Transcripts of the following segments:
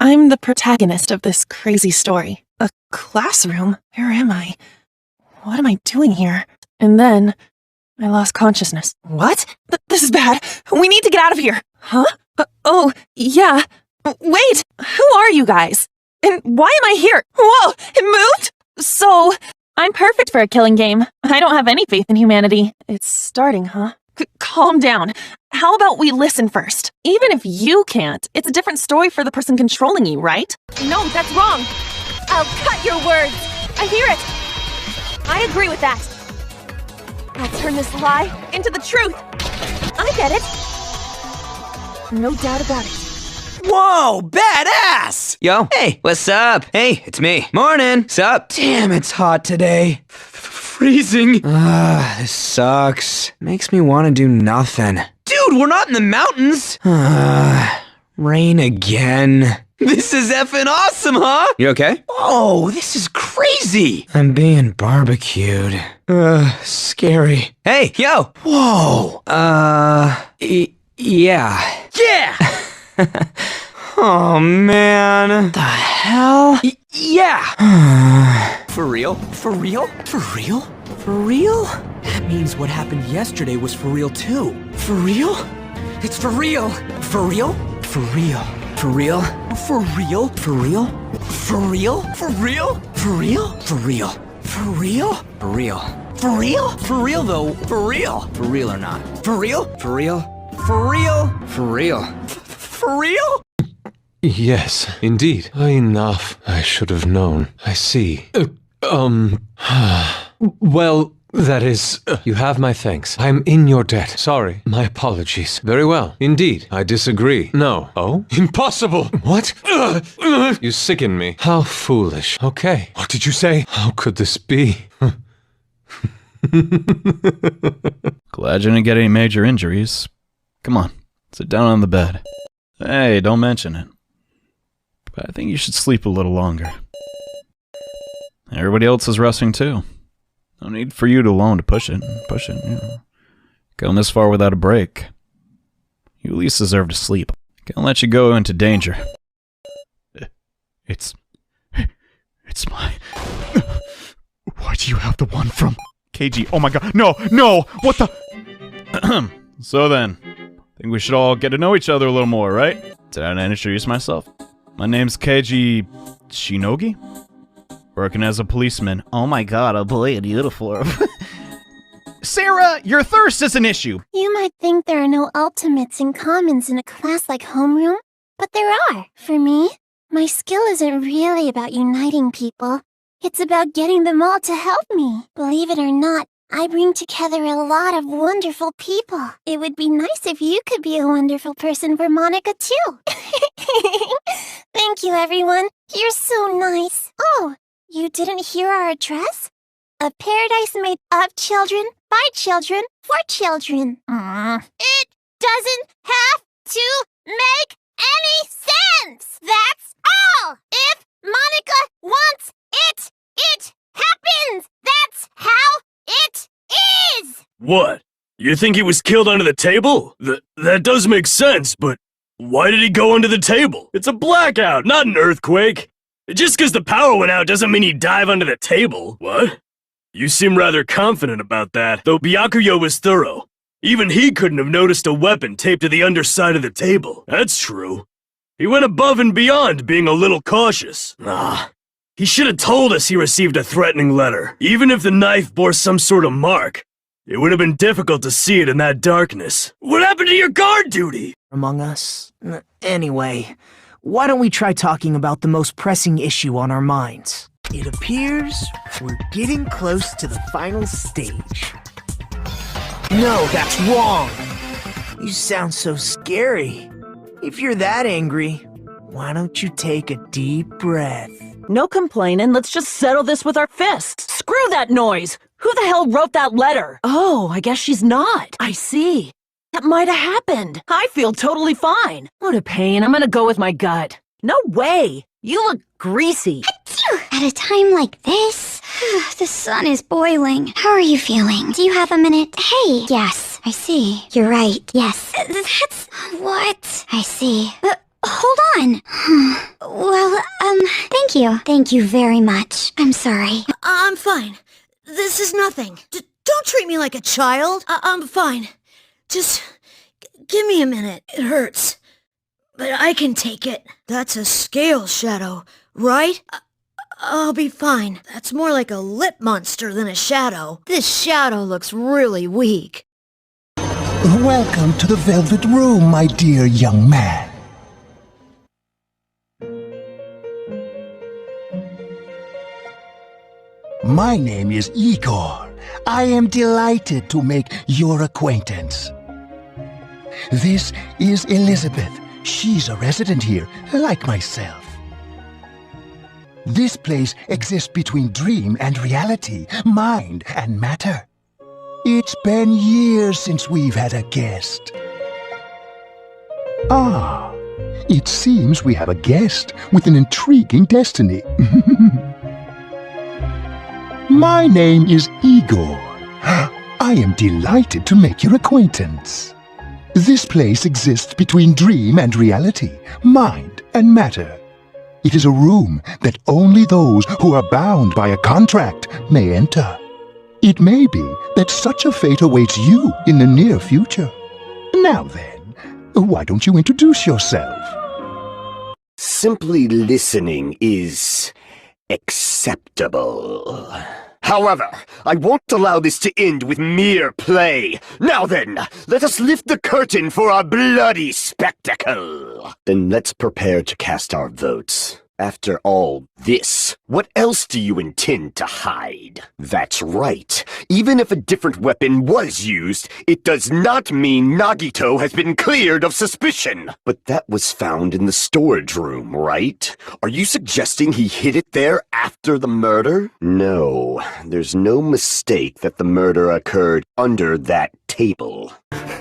I'm the protagonist of this crazy story. A classroom? Where am I? What am I doing here? And then I lost consciousness. What? This is bad. We need to get out of here. Huh? Oh, yeah. Wait, who are you guys? And why am I here? Whoa, it moved? So, I'm perfect for a killing game. I don't have any faith in humanity. It's starting, huh? Calm down. How about we listen first? Even if you can't, it's a different story for the person controlling you, right? No, that's wrong. I'll cut your words. I hear it. I agree with that. I'll turn this lie into the truth. I get it. No doubt about it. Whoa, badass! Yo, hey, what's up? Hey, it's me. Morning. Sup? Damn, it's hot today. Freezing. This sucks. Makes me want to do nothing. Dude, we're not in the mountains. Rain again. This is effing awesome, huh? You okay? Oh, this is crazy. I'm being barbecued. Scary. Hey, yo! Whoa. Yeah. Yeah! Oh, man. The hell? Yeah! For real? For real? For real? For real? That means what happened yesterday was for real too. For real? It's for real. For real? For real. For real? For real? For real? For real? For real? For real? For real? For real? For real? For real? For real though? For real? For real or not? For real? For real? For real? For real? For real? Yes, indeed. Enough. I should have known. I see. Well, that is... you have my thanks. I'm in your debt. Sorry. My apologies. Very well. Indeed. I disagree. No. Oh? Impossible! What? You sicken me. How foolish. Okay. What did you say? How could this be? Glad you didn't get any major injuries. Come on. Sit down on the bed. Hey, don't mention it. But I think you should sleep a little longer. Everybody else is resting too. No need for you alone to push it, you know. Going this far without a break. You at least deserve to sleep. Can't let you go into danger. It's my... Why do you have the one from... KG? Oh my god, no! What the... So then, I think we should all get to know each other a little more, right? Did I not introduce myself? My name's Keiji Shinogi. Working as a policeman. Oh my god, a boy in uniform. Sarah, your thirst is an issue. You might think there are no ultimates and commons in a class like homeroom, but there are. For me, my skill isn't really about uniting people. It's about getting them all to help me. Believe it or not, I bring together a lot of wonderful people. It would be nice if you could be a wonderful person for Monica, too. Thank you, everyone. You're so nice. Oh, you didn't hear our address? A paradise made of children, by children, for children. It doesn't have to make any sense. That's all. If Monica wants it, it happens. That's how it is! What? You think he was killed under the table? That does make sense, but why did he go under the table? It's a blackout, not an earthquake. Just because the power went out doesn't mean he'd dive under the table. What? You seem rather confident about that, though Byakuyo was thorough. Even he couldn't have noticed a weapon taped to the underside of the table. That's true. He went above and beyond, being a little cautious. He should have told us he received a threatening letter. Even if the knife bore some sort of mark, it would have been difficult to see it in that darkness. What happened to your guard duty? Among us. Anyway, why don't we try talking about the most pressing issue on our minds? It appears we're getting close to the final stage. No, that's wrong! You sound so scary. If you're that angry, why don't you take a deep breath? No complaining, let's just settle this with our fists. Screw that noise! Who the hell wrote that letter? Oh, I guess she's not. I see. That might have happened. I feel totally fine. What a pain, I'm gonna go with my gut. No way! You look greasy. At a time like this, the sun is boiling. How are you feeling? Do you have a minute? Hey! Yes, I see. You're right. Yes. That's... What? I see. Hold on. you. Thank you very much. I'm sorry. I'm fine. This is nothing. Don't treat me like a child. I'm fine. Just give me a minute. It hurts. But I can take it. That's a scale shadow, right? I'll be fine. That's more like a lip monster than a shadow. This shadow looks really weak. Welcome to the Velvet Room, my dear young man. My name is Igor. I am delighted to make your acquaintance. This is Elizabeth. She's a resident here, like myself. This place exists between dream and reality, mind and matter. It's been years since we've had a guest. Ah, it seems we have a guest with an intriguing destiny. My name is Igor. I am delighted to make your acquaintance. This place exists between dream and reality, mind and matter. It is a room that only those who are bound by a contract may enter. It may be that such a fate awaits you in the near future. Now then, why don't you introduce yourself? Simply listening is acceptable. However, I won't allow this to end with mere play. Now then, let us lift the curtain for our bloody spectacle. Then let's prepare to cast our votes. After all this, what else do you intend to hide? That's right. Even if a different weapon was used, it does not mean Nagito has been cleared of suspicion. But that was found in the storage room, right? Are you suggesting he hid it there after the murder? No, there's no mistake that the murder occurred under that table.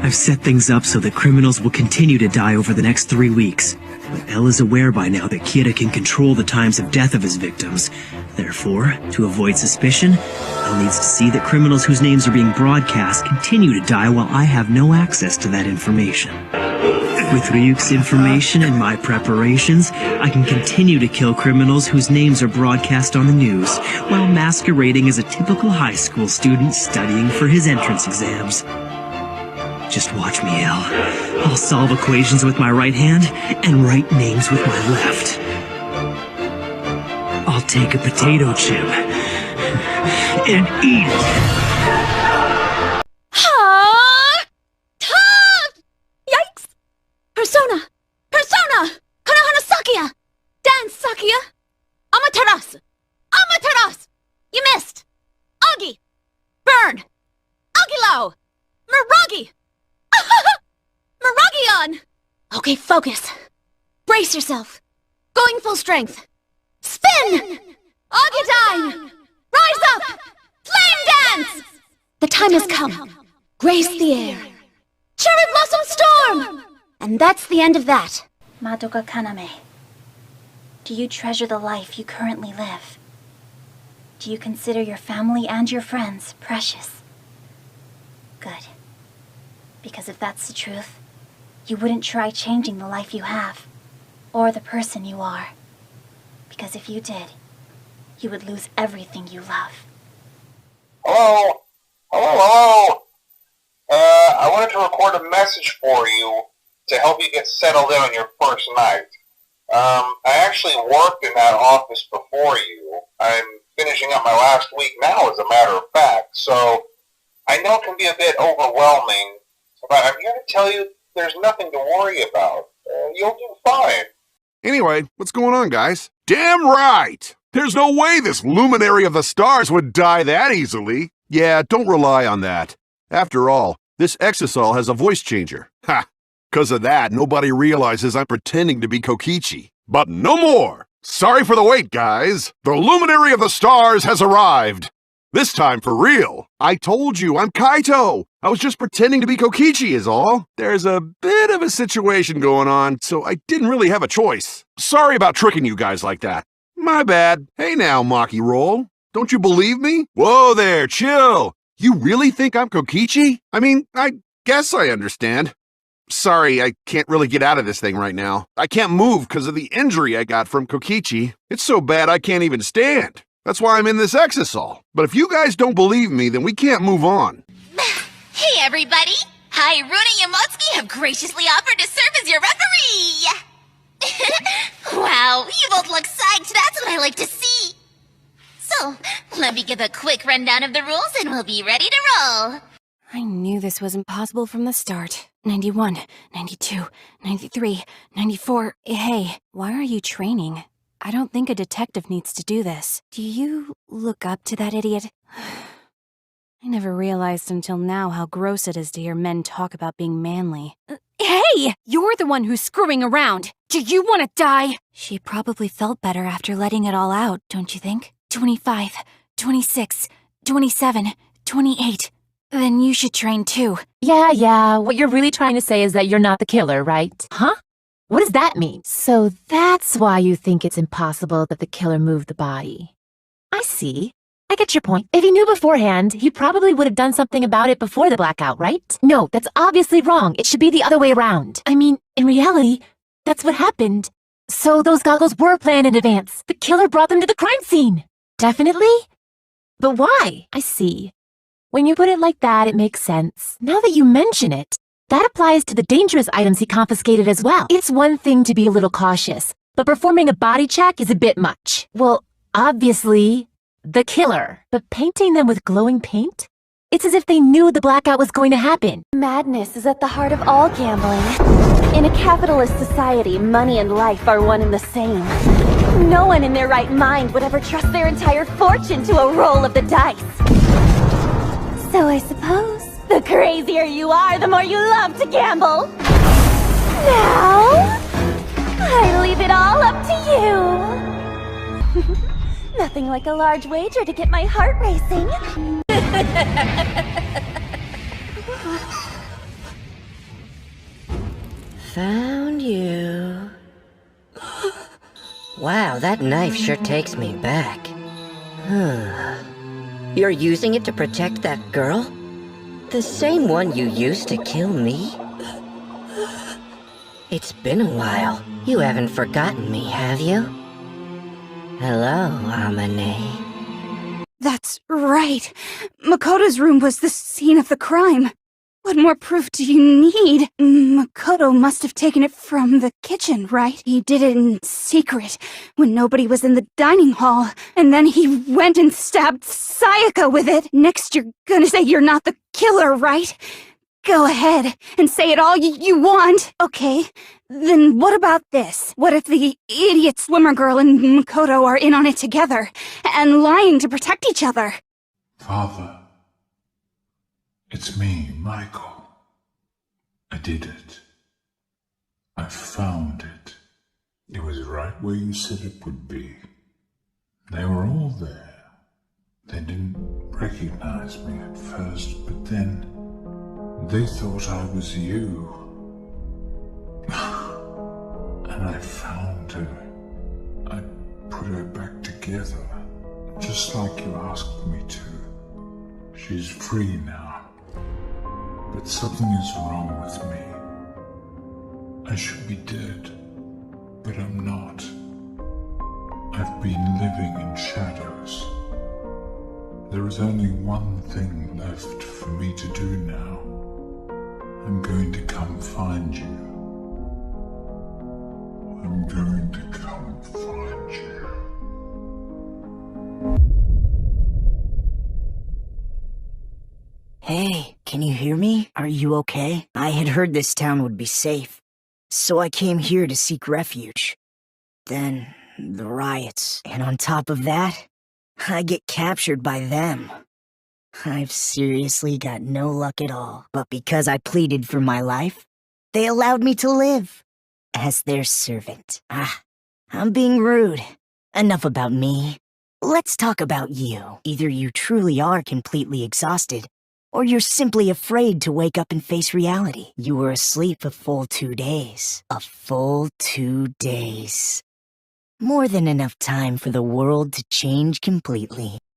I've set things up so that criminals will continue to die over the next 3 weeks. But L is aware by now that Kira can control the times of death of his victims. Therefore, to avoid suspicion, L needs to see that criminals whose names are being broadcast continue to die while I have no access to that information. With Ryuk's information and my preparations, I can continue to kill criminals whose names are broadcast on the news, while masquerading as a typical high school student studying for his entrance exams. Just watch me, L. I'll solve equations with my right hand and write names with my left. I'll take a potato chip and eat it. Yikes! Persona! Persona! Konohana Sakuya! Dance Sakuya! Amaterasu! Amaterasu! You missed! Agi! Burn! Agilo! Miragi! Miragion! Okay, focus. Brace yourself. Going full strength. Spin! Agitine! Rise up! Flame dance! The time has come. Grace the air. Cherry Blossom Storm! And that's the end of that. Madoka Kaname, do you treasure the life you currently live? Do you consider your family and your friends precious? Good. Because if that's the truth, you wouldn't try changing the life you have, or the person you are. Because if you did, you would lose everything you love. Hello? Hello? I wanted to record a message for you to help you get settled in on your first night. I actually worked in that office before you. I'm finishing up my last week now, as a matter of fact, so I know it can be a bit overwhelming, but I'm here to tell you there's nothing to worry about. You'll do fine. Anyway, what's going on, guys? Damn right! There's no way this luminary of the stars would die that easily. Yeah, don't rely on that. After all, this Exisol has a voice changer. Ha! 'Cause of that, nobody realizes I'm pretending to be Kokichi. But no more! Sorry for the wait, guys. The luminary of the stars has arrived. This time for real. I told you, I'm Kaito. I was just pretending to be Kokichi is all. There's a bit of a situation going on, so I didn't really have a choice. Sorry about tricking you guys like that. My bad. Hey now, Maki Roll. Don't you believe me? Whoa there, chill. You really think I'm Kokichi? I mean, I guess I understand. Sorry, I can't really get out of this thing right now. I can't move because of the injury I got from Kokichi. It's so bad I can't even stand. That's why I'm in this exisal. But if you guys don't believe me, then we can't move on. Hey, everybody! Hi, Runa and Yamotsuki have graciously offered to serve as your referee! Wow, you both look psyched. That's what I like to see. So, let me give a quick rundown of the rules and we'll be ready to roll. I knew this was impossible from the start. 91, 92, 93, 94. Hey, why are you training? I don't think a detective needs to do this. Do you look up to that idiot? I never realized until now how gross it is to hear men talk about being manly. Hey! You're the one who's screwing around! Do you want to die? She probably felt better after letting it all out, don't you think? 25, 26, 27, 28. Then you should train too. Yeah, what you're really trying to say is that you're not the killer, right? Huh? What does that mean? So that's why you think it's impossible that the killer moved the body. I see. I get your point. If he knew beforehand, he probably would have done something about it before the blackout, right? No, that's obviously wrong. It should be the other way around. I mean, in reality, that's what happened. So those goggles were planned in advance. The killer brought them to the crime scene. Definitely? But why? I see. When you put it like that, it makes sense. Now that you mention it, that applies to the dangerous items he confiscated as well. It's one thing to be a little cautious, but performing a body check is a bit much. Well, obviously, the killer. But painting them with glowing paint? It's as if they knew the blackout was going to happen. Madness is at the heart of all gambling. In a capitalist society, money and life are one and the same. No one in their right mind would ever trust their entire fortune to a roll of the dice. So I suppose the crazier you are, the more you love to gamble. Now, I leave it all up to you. Nothing like a large wager to get my heart racing. Found you. Wow, that knife sure takes me back. You're using it to protect that girl? The same one you used to kill me? It's been a while. You haven't forgotten me, have you? Hello, Amane. That's right. Makoto's room was the scene of the crime. What more proof do you need? Makoto must have taken it from the kitchen, right? He did it in secret, when nobody was in the dining hall, and then he went and stabbed Sayaka with it. Next you're gonna say you're not the killer, right? Go ahead, and say it all you want. Okay, then what about this? What if the idiot swimmer girl and Makoto are in on it together, and lying to protect each other? Father. It's me, Michael. I did it. I found it. It was right where you said it would be. They were all there. They didn't recognize me at first, but then they thought I was you. And I found her. I put her back together, just like you asked me to. She's free now. But something is wrong with me. I should be dead, but I'm not. I've been living in shadows. There is only one thing left for me to do now. I'm going to come find you. I'm going to come find you. Hey, can you hear me? Are you okay? I had heard this town would be safe, so I came here to seek refuge. Then, the riots, and on top of that, I get captured by them. I've seriously got no luck at all, but because I pleaded for my life, they allowed me to live as their servant. I'm being rude. Enough about me. Let's talk about you. Either you truly are completely exhausted, or you're simply afraid to wake up and face reality. You were asleep a full 2 days. A full 2 days. More than enough time for the world to change completely.